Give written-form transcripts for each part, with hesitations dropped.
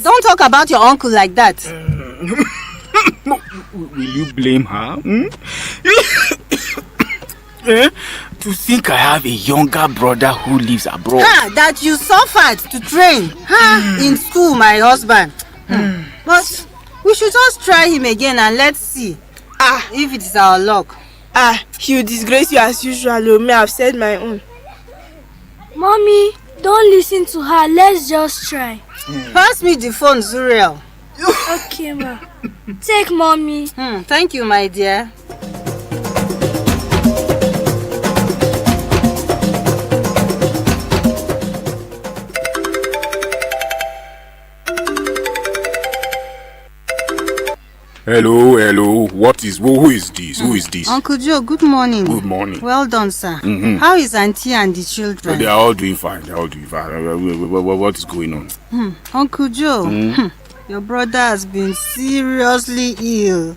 don't talk about your uncle like that. Will you blame her? To think I have a younger brother who lives abroad. That you suffered to train in school, my husband. But we should just try him again and let's see if it is our luck. He'll disgrace you as usual. May I've said my own. Mommy, don't listen to her. Let's just try. Pass me the phone, Zuriel. Okay, ma. Take mommy. Thank you, my dear. Hello. Who is this? Uncle Joe, good morning. Good morning. Well done, sir. How is Auntie and the children? They are all doing fine. What is going on? Uncle Joe, your brother has been seriously ill.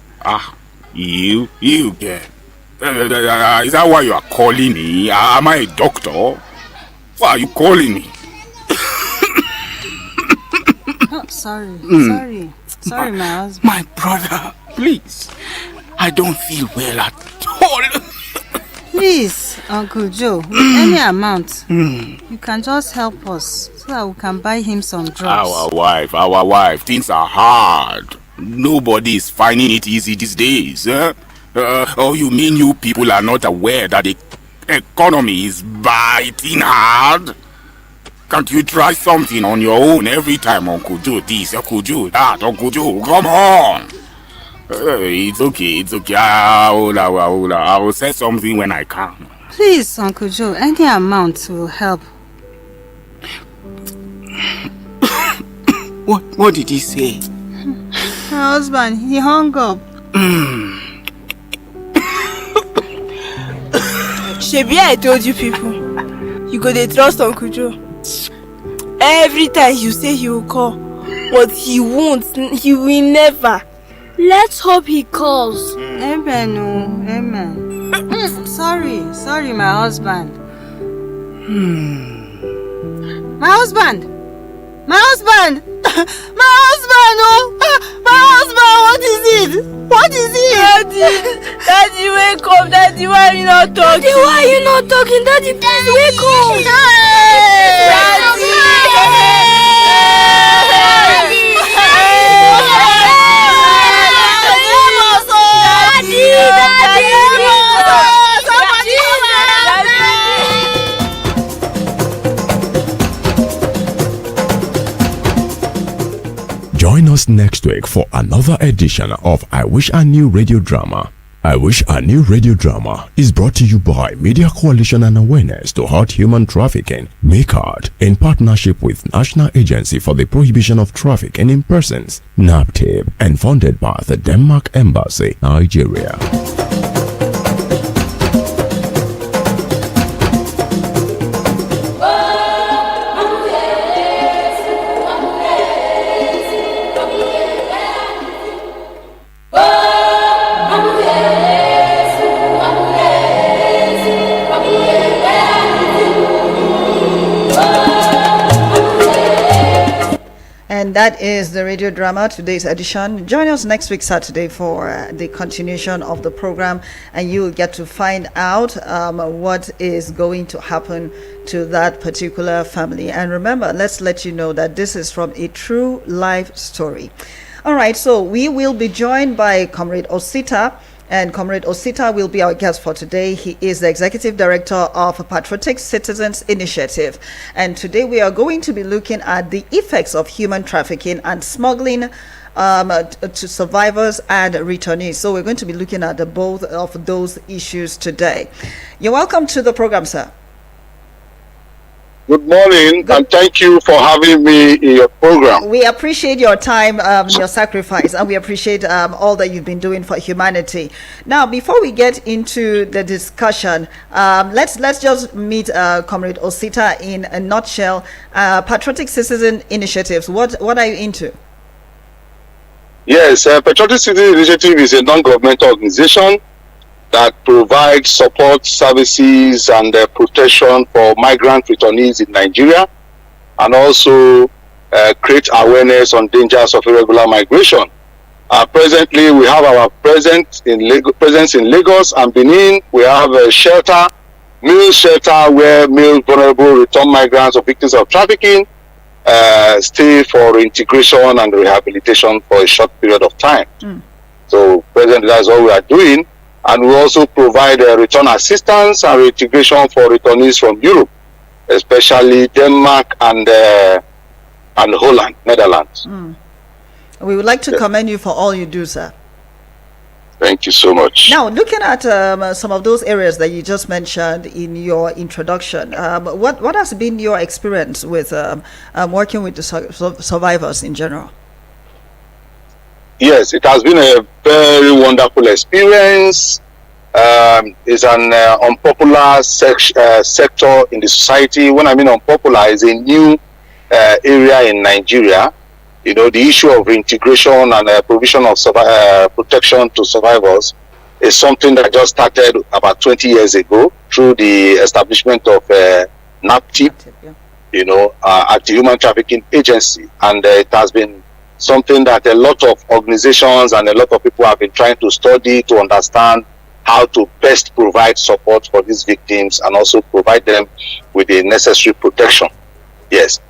Ill? Yeah. Is that why you are calling me? Am I a doctor? Why are you calling me? Sorry, my husband. My brother, please. I don't feel well at all. Please, Uncle Joe, with any amount, you can just help us so that we can buy him some drugs. Our wife, things are hard. Nobody is finding it easy these days. You mean you people are not aware that the economy is biting hard? Can't you try something on your own every time, Uncle Joe this, Uncle Joe that, Uncle Joe? Come on! It's okay. I will say something when I can. Please, Uncle Joe, any amount will help. What did he say? My husband, he hung up. Shebi, I told you people, you go dey trust Uncle Joe. Every time you say he will call, but he won't. He will never. Let's hope he calls. Amen. Sorry, my husband. My husband, what is it? Daddy, wake up. Daddy, why are you not talking? Daddy, please wake up. Daddy. Join us next week for another edition of I Wish I Knew Radio Drama. I Wish I Knew Radio Drama is brought to you by Media Coalition and Awareness to Halt Human Trafficking, MACARD, in partnership with National Agency for the Prohibition of Trafficking in Persons, NAPTIP, and funded by the Denmark Embassy, Nigeria. And that is the radio drama, today's edition. Join us next week, Saturday, for the continuation of the program, and you will get to find out what is going to happen to that particular family. And remember, let's let you know that this is from a true life story. All right, so we will be joined by Comrade Osita. And Comrade Osita will be our guest for today. He is the Executive Director of Patriotic Citizens Initiative. And today we are going to be looking at the effects of human trafficking and smuggling to survivors and returnees. So we're going to be looking at both of those issues today. You're welcome to the program, sir. Good morning, and thank you for having me in your program. We appreciate your time, your sacrifice, and we appreciate all that you've been doing for humanity. Now, before we get into the discussion, let's just meet Comrade Osita in a nutshell. Patriotic Citizen Initiatives, what are you into? Yes, Patriotic Citizen Initiative is a non-governmental organization that provides support services and protection for migrant returnees in Nigeria, and also create awareness on dangers of irregular migration. Presently, we have our presence in Lagos and Benin. We have a male shelter where male vulnerable return migrants or victims of trafficking stay for integration and rehabilitation for a short period of time. So presently, that's all we are doing. And we also provide return assistance and reintegration for returnees from Europe, especially Denmark and Holland, Netherlands. We would like to commend you for all you do, sir. Thank you so much. Now, looking at some of those areas that you just mentioned in your introduction, what has been your experience with working with the survivors in general? Yes, it has been a very wonderful experience. It's an unpopular sector in the society. When I mean unpopular, it's a new area in Nigeria. You know, the issue of reintegration and provision of protection to survivors is something that just started about 20 years ago through the establishment of NAPTIP, you know, at the Human Trafficking Agency. And it has been something that a lot of organizations and a lot of people have been trying to study to understand how to best provide support for these victims and also provide them with the necessary protection. Yes.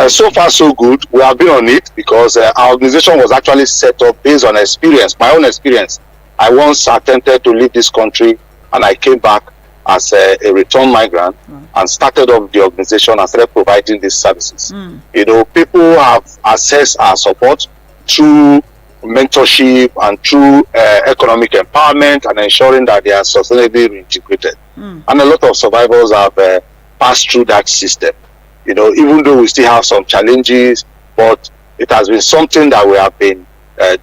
So far, so good. We have been on it because our organization was actually set up based on experience, my own experience. I once attempted to leave this country and I came back as a return migrant and started up the organization and started providing these services. You know, people have accessed our support through mentorship and through economic empowerment and ensuring that they are sustainably reintegrated. And a lot of survivors have passed through that system. You know, even though we still have some challenges, but it has been something that we have been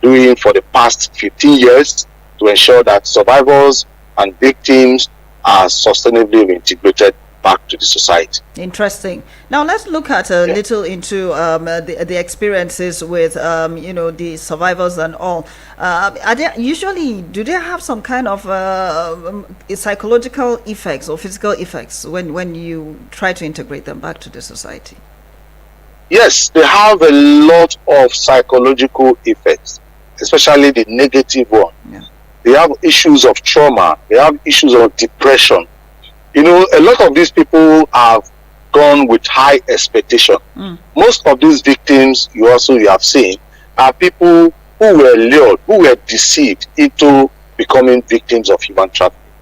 doing for the past 15 years to ensure that survivors and victims are sustainably reintegrated back to the society. Interesting. Now let's look at a little into the experiences with you know, the survivors and all. Are they do they have some kind of psychological effects or physical effects when you try to integrate them back to the society? Yes, they have a lot of psychological effects, especially the negative one. They have issues of trauma. They have issues of depression. You know, a lot of these people have gone with high expectation. Most of these victims you have seen are people who were lured, who were deceived into becoming victims of human trafficking.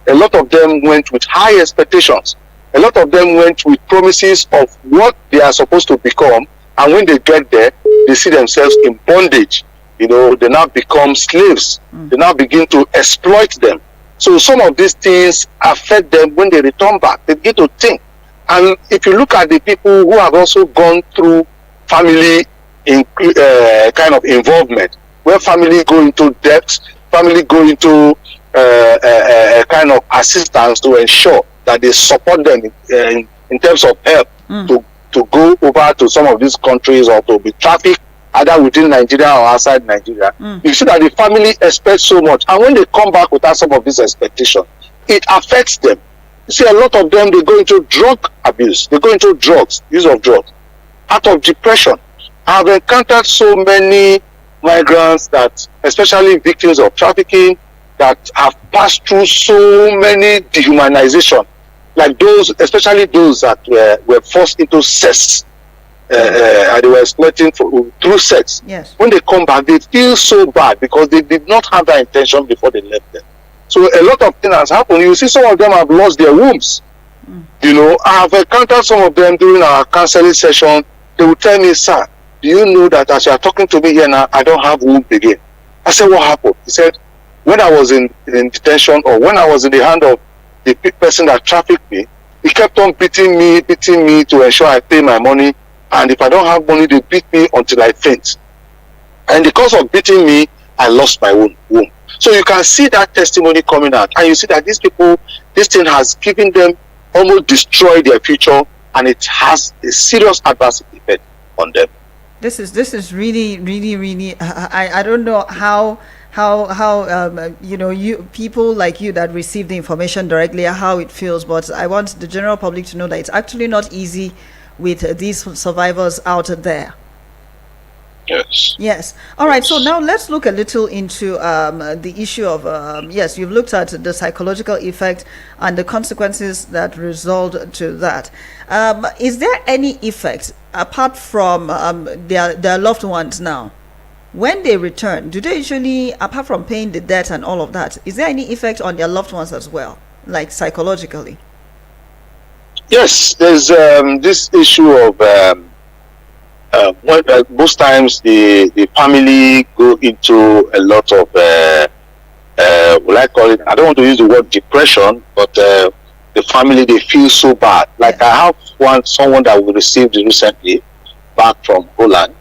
A lot of them went with high expectations. A lot of them went with promises of what they are supposed to become, and when they get there, they see themselves in bondage. You know, they now become slaves. They now begin to exploit them. So some of these things affect them when they return back. They begin to think. And if you look at the people who have also gone through family kind of involvement, where family go into debt, family go into a kind of assistance to ensure that they support them in terms of help to go over to some of these countries or to be trafficked either within Nigeria or outside Nigeria. You see that the family expects so much, and when they come back without some of these expectations, it affects them. You see, a lot of them, they go into drug abuse, they go into drugs, use of drugs, out of depression. I've encountered so many migrants that, especially victims of trafficking, that have passed through so many dehumanization, like those, especially those that were forced into sex. And they were exploiting through sex. Yes. When they come back, they feel so bad because they did not have that intention before they left them. So a lot of things has happened. You see, some of them have lost their wombs. You know, I have encountered some of them during our counseling session. They would tell me, "Sir, do you know that as you are talking to me here now, I don't have womb again?" I said, "What happened?" He said, "When I was in detention, or when I was in the hand of the person that trafficked me, he kept on beating me to ensure I pay my money. And if I don't have money, they beat me until I faint. And because of beating me, I lost my womb." So you can see that testimony coming out. And you see that these people, this thing has given them, almost destroyed their future. And it has a serious adverse effect on them. This is really, I don't know how you know, you people like you that receive the information directly, how it feels. But I want the general public to know that it's actually not easy with these survivors out there. Yes. Yes. All right. So now let's look a little into the issue of yes, you've looked at the psychological effect and the consequences that result to that. Is there any effect apart from their loved ones now? When they return, do they usually, apart from paying the debt and all of that, is there any effect on their loved ones as well, like psychologically? Yes, there's this issue of most times the family go into a lot of will I call it? I don't want to use the word depression, but the family, they feel so bad. Like I have someone that we received recently back from Holland.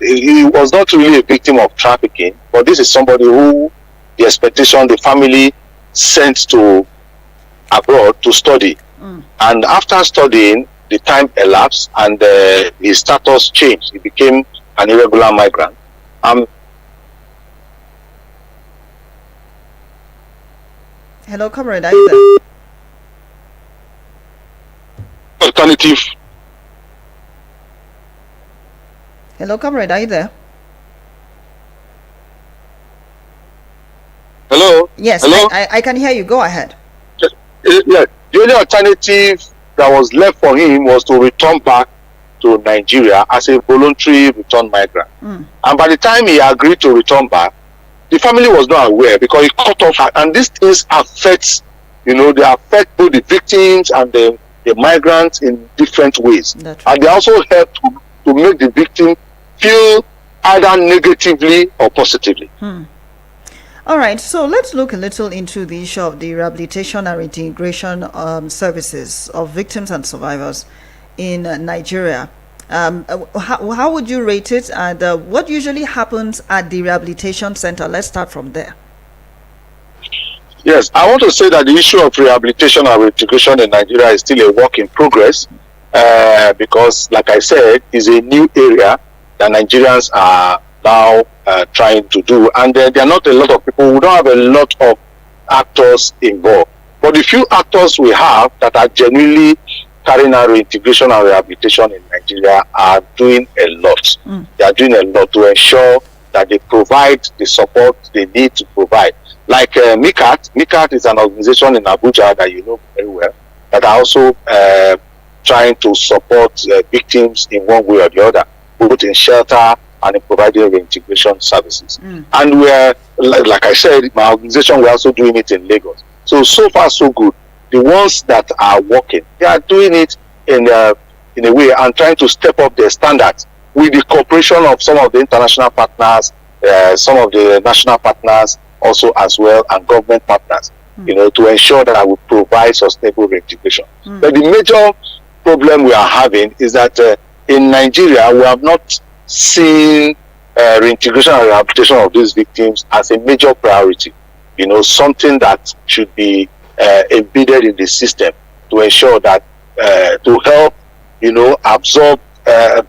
He was not really a victim of trafficking, but this is somebody who the expectation the family sent to abroad to study, and after studying, the time elapsed and his status changed. He became an irregular migrant. Hello, comrade, are you there? Alternative. Hello, comrade, are you there? Hello. Yes, Hello? I can hear you. Go ahead. Yeah. The only alternative that was left for him was to return back to Nigeria as a voluntary return migrant. And by the time he agreed to return back, the family was not aware because he cut off. And these things affect, they affect both the victims and the migrants in different ways. And they also help to make the victim feel either negatively or positively. All right, so let's look a little into the issue of the rehabilitation and reintegration services of victims and survivors in Nigeria. How would you rate it, and what usually happens at the rehabilitation center? Let's start from there. Yes, I want to say that the issue of rehabilitation and reintegration in Nigeria is still a work in progress because, like I said, it's a new area that Nigerians are now trying to do, and there are not a lot of people. We don't have a lot of actors involved, but the few actors we have that are genuinely carrying out reintegration and rehabilitation in Nigeria are doing a lot. They are doing a lot to ensure that they provide the support they need to provide. Like MICAT. MICAT is an organization in Abuja that you know very well, that are also trying to support victims in one way or the other, both in shelter and in providing reintegration services. And we're, like I said, my organization, we're also doing it in Lagos. So far, so good. The ones that are working, they are doing it in a way and trying to step up their standards with the cooperation of some of the international partners, some of the national partners also as well, and government partners, to ensure that I will provide sustainable reintegration. But the major problem we are having is that in Nigeria, we have not seen reintegration and rehabilitation of these victims as a major priority, something that should be embedded in the system to ensure that to help absorb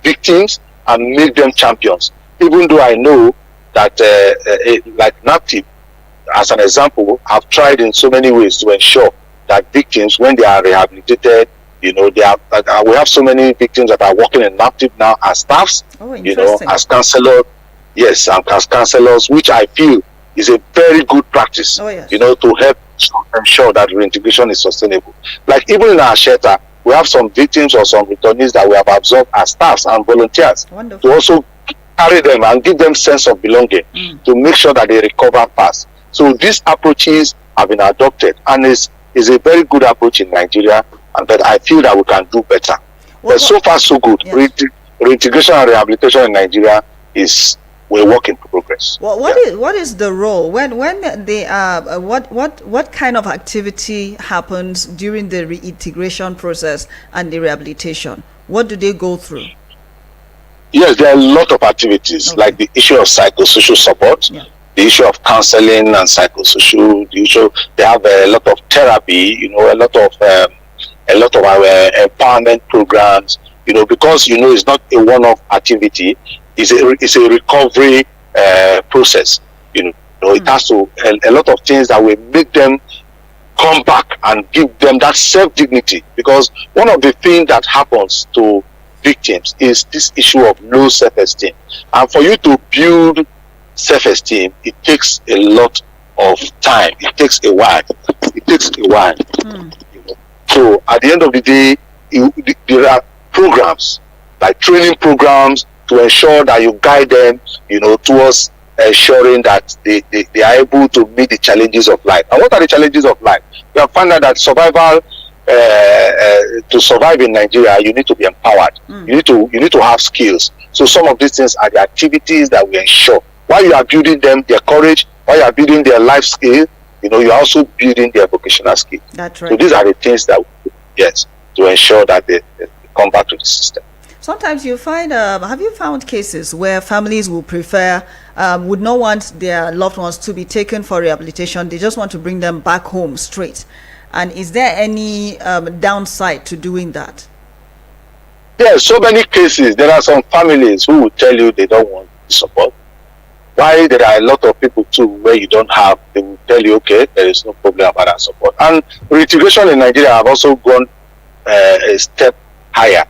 victims and make them champions. Even though I know that like NAPTIP, as an example, have tried in so many ways to ensure that victims, when they are rehabilitated, we have so many victims that are working in NAPTIP now as staffs, as counselors, yes, and as counselors, which I feel is a very good practice, to help ensure that reintegration is sustainable. Like even in our shelter, we have some victims or some returnees that we have absorbed as staffs and volunteers to also carry them and give them sense of belonging to make sure that they recover fast. So these approaches have been adopted, and is a very good approach in Nigeria, and that I feel that we can do better. But so far so good. Yes. Reintegration and rehabilitation in Nigeria is a work in progress. Well, what is the role when they are what kind of activity happens during the reintegration process and the rehabilitation? What do they go through? Yes, there are a lot of activities, like the issue of psychosocial support, the issue of counseling and psychosocial. They have a lot of therapy, a lot of our empowerment programs, because it's not a one-off activity. It's a recovery process. It has to a lot of things that will make them come back and give them that self-dignity. Because one of the things that happens to victims is this issue of low self-esteem. And for you to build self-esteem, it takes a lot of time. It takes a while. You know. So at the end of the day, there are programs, like training programs, to ensure that you guide them, you know, towards ensuring that they are able to meet the challenges of life. And what are the challenges of life? We have found out that survival, to survive in Nigeria, you need to be empowered. You need to have skills. So some of these things are the activities that we ensure. While you are building them, their courage, while you are building their life skill, you know, you're also building their vocational skill. That's right. So these are the things that we do, yes, to ensure that they come back to the system. Sometimes you find, have you found cases where families will prefer, would not want their loved ones to be taken for rehabilitation? They just want to bring them back home straight. And is there any downside to doing that? There are so many cases. There are some families who will tell you they don't want support. Why there are a lot of people too where you don't have, they will tell you, okay, there is no problem about that support. And reintegration in Nigeria have also gone a step higher.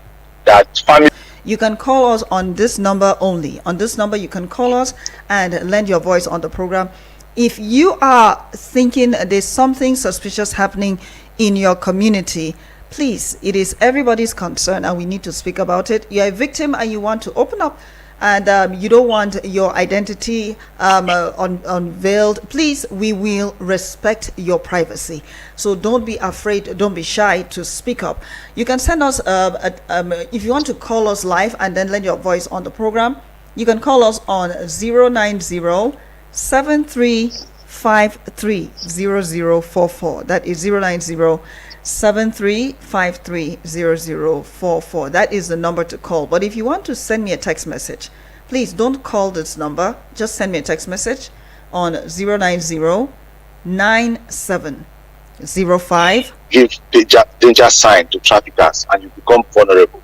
That family. You can call us on this number only. On this number, you can call us and lend your voice on the program. If you are thinking there's something suspicious happening in your community, please, it is everybody's concern and we need to speak about it. You're a victim and you want to open up, and you don't want your identity unveiled, please, we will respect your privacy. So don't be afraid, don't be shy to speak up. You can send us, if you want to call us live and then lend your voice on the program, you can call us on 090-7353-0044. That is 090-7353-0044. That is the number to call. But if you want to send me a text message, please don't call this number. Just send me a text message on 090-9705. Give danger sign to traffickers and you become vulnerable,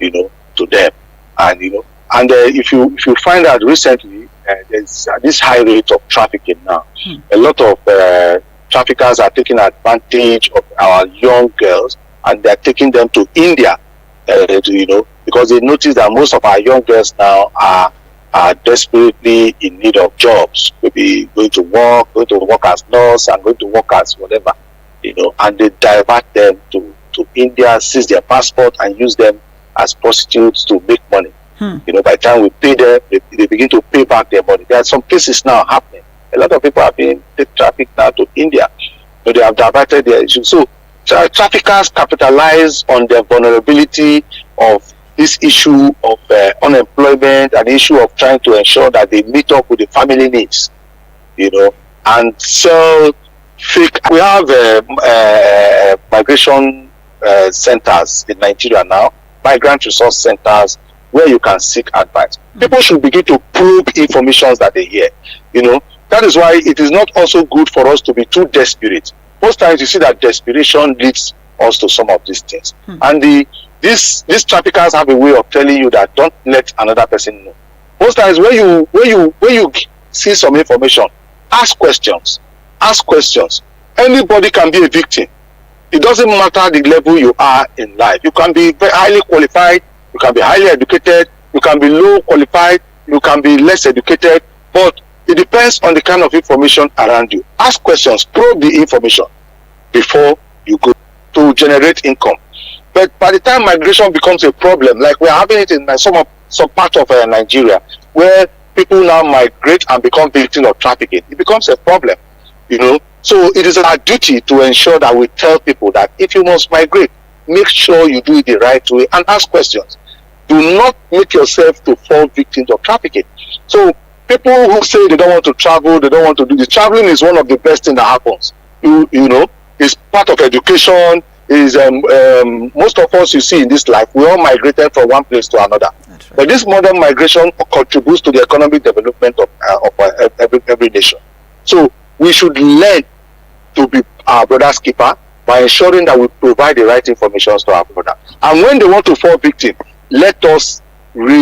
you know, to them. And, you know, and if you find out recently, there's this high rate of trafficking now. A lot of traffickers are taking advantage of our young girls and they're taking them to India, you know, because they notice that most of our young girls now are desperately in need of jobs. Maybe going to work as nurse and going to work as whatever, you know, and they divert them to India, seize their passport and use them as prostitutes to make money. You know, by the time we pay them, they begin to pay back their money. There are some cases now happening. A lot of people are being trafficked now to India. So they have diverted their issues. So traffickers capitalize on the vulnerability of this issue of unemployment and the issue of trying to ensure that they meet up with the family needs, you know, and sell fake. We have migration centers in Nigeria now, migrant resource centers, where you can seek advice. People should begin to probe information that they hear. You know, that is why it is not also good for us to be too desperate. Most times you see that desperation leads us to some of these things. And these traffickers have a way of telling you that don't let another person know. Most times when you see some information, ask questions. Ask questions. Anybody can be a victim. It doesn't matter the level you are in life. You can be very highly qualified, you can be highly educated, you can be low qualified, you can be less educated, but it depends on the kind of information around you. Ask questions, probe the information before you go to generate income. But by the time migration becomes a problem, like we're having it in some part of Nigeria, where people now migrate and become victims of trafficking, it becomes a problem, you know. So it is our duty to ensure that we tell people that if you must migrate, make sure you do it the right way and ask questions. Do not make yourself to fall victims of trafficking. So people who say they don't want to travel, they don't want to do this, traveling is one of the best things that happens. You know, it's part of education. Is most of us you see in this life, we all migrated from one place to another. Right. But this modern migration contributes to the economic development of every nation. So we should learn to be our brother's keeper by ensuring that we provide the right information to our brother. And when they want to fall victim, let us